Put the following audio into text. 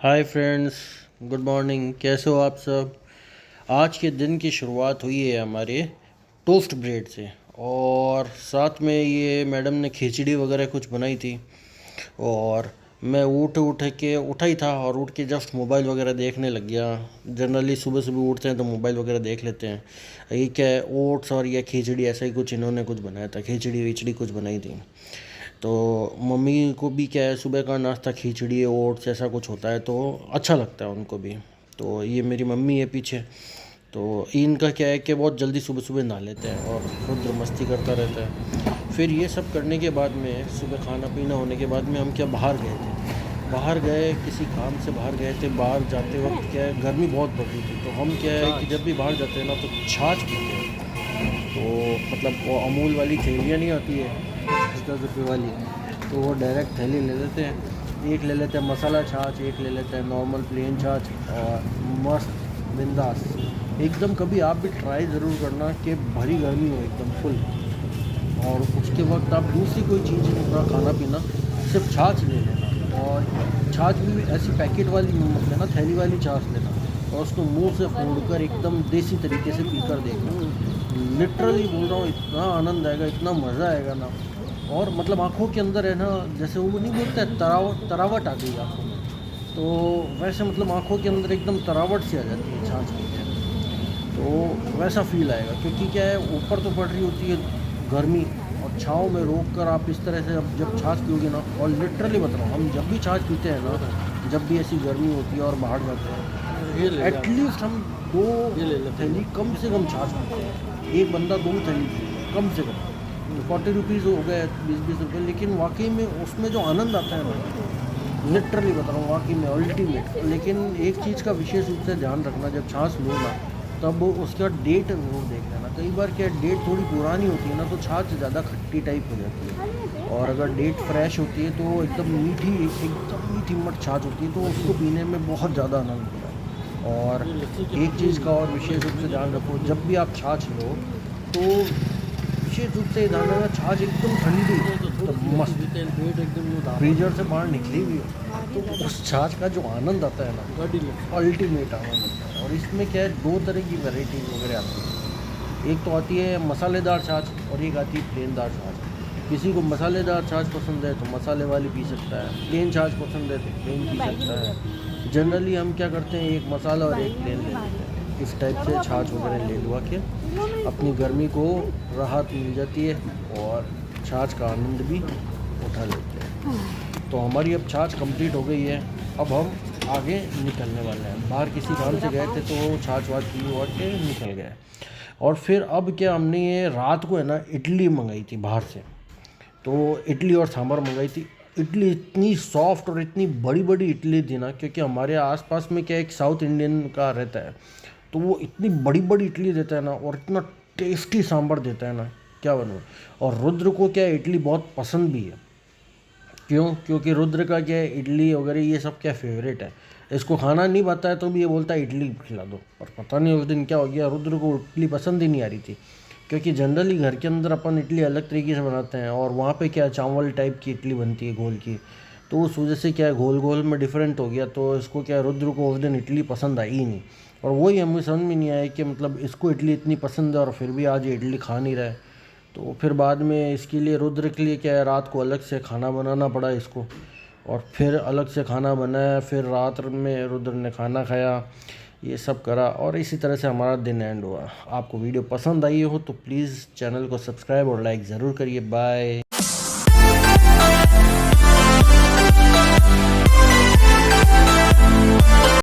Hi friends, good morning. कैसे हो आप सब। आज के दिन की शुरुआत हुई है हमारे टोस्ट ब्रेड से, और साथ में ये मैडम ने खिचड़ी वगैरह कुछ बनाई थी। और मैं उठा ही था और उठ के जस्ट मोबाइल वगैरह देखने लग गया। जनरली सुबह सुबह उठते हैं तो मोबाइल वगैरह देख लेते हैं। ये क्या है, ओट्स और या खिचड़ी ऐसा ही कुछ इन्होंने कुछ बनाया था, खिचड़ी विचड़ी कुछ बनाई थी। तो मम्मी को भी क्या है, सुबह का नाश्ता खिचड़ी ओट्स ऐसा कुछ होता है तो अच्छा लगता है उनको भी। तो ये मेरी मम्मी है पीछे। तो इनका क्या है कि बहुत जल्दी सुबह सुबह नहा लेते हैं और रुद्र मस्ती करता रहता है। फिर ये सब करने के बाद में सुबह खाना पीना होने के बाद में हम क्या बाहर गए थे। बाहर गए, किसी काम से बाहर गए थे। बाहर जाते वक्त क्या है, गर्मी बहुत बढ़ रही थी, तो हम क्या है कि जब भी बाहर जाते हैं ना तो छाछ पीते हैं। तो मतलब वो अमूल वाली थैलियाँ नहीं आती है 10-10 रुपये वाली, तो वो डायरेक्ट थैली ले लेते हैं। एक ले लेते हैं मसाला छाछ, एक ले लेते हैं नॉर्मल प्लेन छाछ, और मस्त बिंदास एकदम। कभी आप भी ट्राई ज़रूर करना कि भरी गर्मी हो एकदम फुल, और उसके वक्त आप दूसरी कोई चीज़ ना खाना पीना, सिर्फ छाछ ले लेना। और छाछ भी ऐसी पैकेट वाली मत लेना, थैली वाली छाछ लेना, और उसको मुंह से फोड़कर एकदम देसी तरीके से पीकर देखना। लिटरली बोल रहा हूँ, इतना आनंद आएगा, इतना मज़ा आएगा ना। और मतलब आँखों के अंदर है ना, जैसे वो नहीं बोलते तरावट आ गई आँखों में, तो वैसे मतलब आँखों के अंदर एकदम तरावट सी आ जाती है छाछ पीते हैं। तो वैसा फील आएगा, क्योंकि क्या है, ऊपर तो पड़ रही होती है गर्मी, और छाँव में रोक कर आप इस तरह से जब छाछ पियोगे ना। और लिटरली बता रहा हूँ, हम जब भी छाछ पीते हैं ना, जब भी ऐसी गर्मी होती है और बाहर जाते हैं, एटलीस्ट हम 2 थैली कम से कम छाछ पीते हैं। एक बंदा 2 थैली पिए कम से कम। तो 40 रुपीज़ हो गए, 20-20 रुपये, लेकिन वाकई में उसमें जो आनंद आता है ना, लिटरली बता रहा हूँ, वाकई में अल्टीमेट। लेकिन एक चीज़ का विशेष रूप से ध्यान रखना, जब छाछ लो ना तब उसका डेट ज़रूर देख लेना। कई बार क्या डेट थोड़ी पुरानी होती है ना, तो छाछ ज़्यादा खट्टी टाइप हो जाती है। और अगर डेट फ्रेश होती है तो एकदम मीठी मट छाछ होती है, तो उसको पीने में बहुत ज़्यादा आनंद आता है। और एक चीज़ का और विशेष रूप से ध्यान रखो, जब भी आप छाछ लो तो विशेष रूप से ध्यान रखना, छाछ एकदम ठंडी तो मस्त एकदम फ्रीजर से बाहर निकली हुई हो, तो उस छाछ का जो आनंद आता है ना, अल्टीमेट आनंद आता है। और इसमें क्या है, 2 तरह की वैरायटीज वगैरह आती है। एक तो आती है मसालेदार छाछ, और एक आती है प्लेनदार छाछ। किसी को मसालेदार छाछ पसंद है तो मसाले वाली पी सकता है, प्लेन छाछ पसंद है तो प्लेन पी सकता है। जनरली हम क्या करते हैं, एक मसाला और एक प्लेन ले लेते हैं। इस टाइप से छाछ वगैरह ले लुआ के अपनी गर्मी को राहत मिल जाती है, और छाछ का आनंद भी उठा लेते हैं। तो हमारी अब छाछ कंप्लीट हो गई है। अब हम आगे निकलने वाले हैं। बाहर किसी काम से गए थे तो छाछ वाछ पी और के निकल गए। और फिर अब क्या, हमने ये रात को है ना इडली मंगाई थी बाहर से। तो इडली और सांभर मंगाई थी। इडली इतनी सॉफ्ट और इतनी बड़ी बड़ी इडली थी ना, क्योंकि हमारे आसपास में क्या एक साउथ इंडियन का रहता है, तो वो इतनी बड़ी बड़ी इडली देता है ना, और इतना टेस्टी सांभर देता है ना, क्या बनूँ। और रुद्र को क्या है, इडली बहुत पसंद भी है। क्यों? क्योंकि रुद्र का क्या है, इडली वगैरह ये सब क्या फेवरेट है। इसको खाना नहीं पता है तो भी ये बोलता है इडली खिला दो। और पता नहीं उस दिन क्या हो गया, रुद्र को इडली पसंद ही नहीं आ रही थी। क्योंकि जनरली घर के अंदर अपन इडली अलग तरीके से बनाते हैं, और वहाँ पे क्या चावल टाइप की इडली बनती है, घोल की। तो उस वजह से क्या है, घोल घोल में डिफरेंट हो गया। तो इसको क्या, रुद्र को उस दिन इडली पसंद आई ही नहीं। और वही हमें समझ में नहीं आया कि मतलब इसको इडली इतनी पसंद है और फिर भी आज ये इडली खा नहीं रहा है। तो फिर बाद में इसके लिए, रुद्र के लिए क्या है, रात को अलग से खाना बनाना पड़ा इसको। और फिर अलग से खाना बनाया, फिर रात में रुद्र ने खाना खाया, ये सब करा, और इसी तरह से हमारा दिन एंड हुआ। आपको वीडियो पसंद आई हो तो प्लीज़ चैनल को सब्सक्राइब और लाइक ज़रूर करिए। बाय।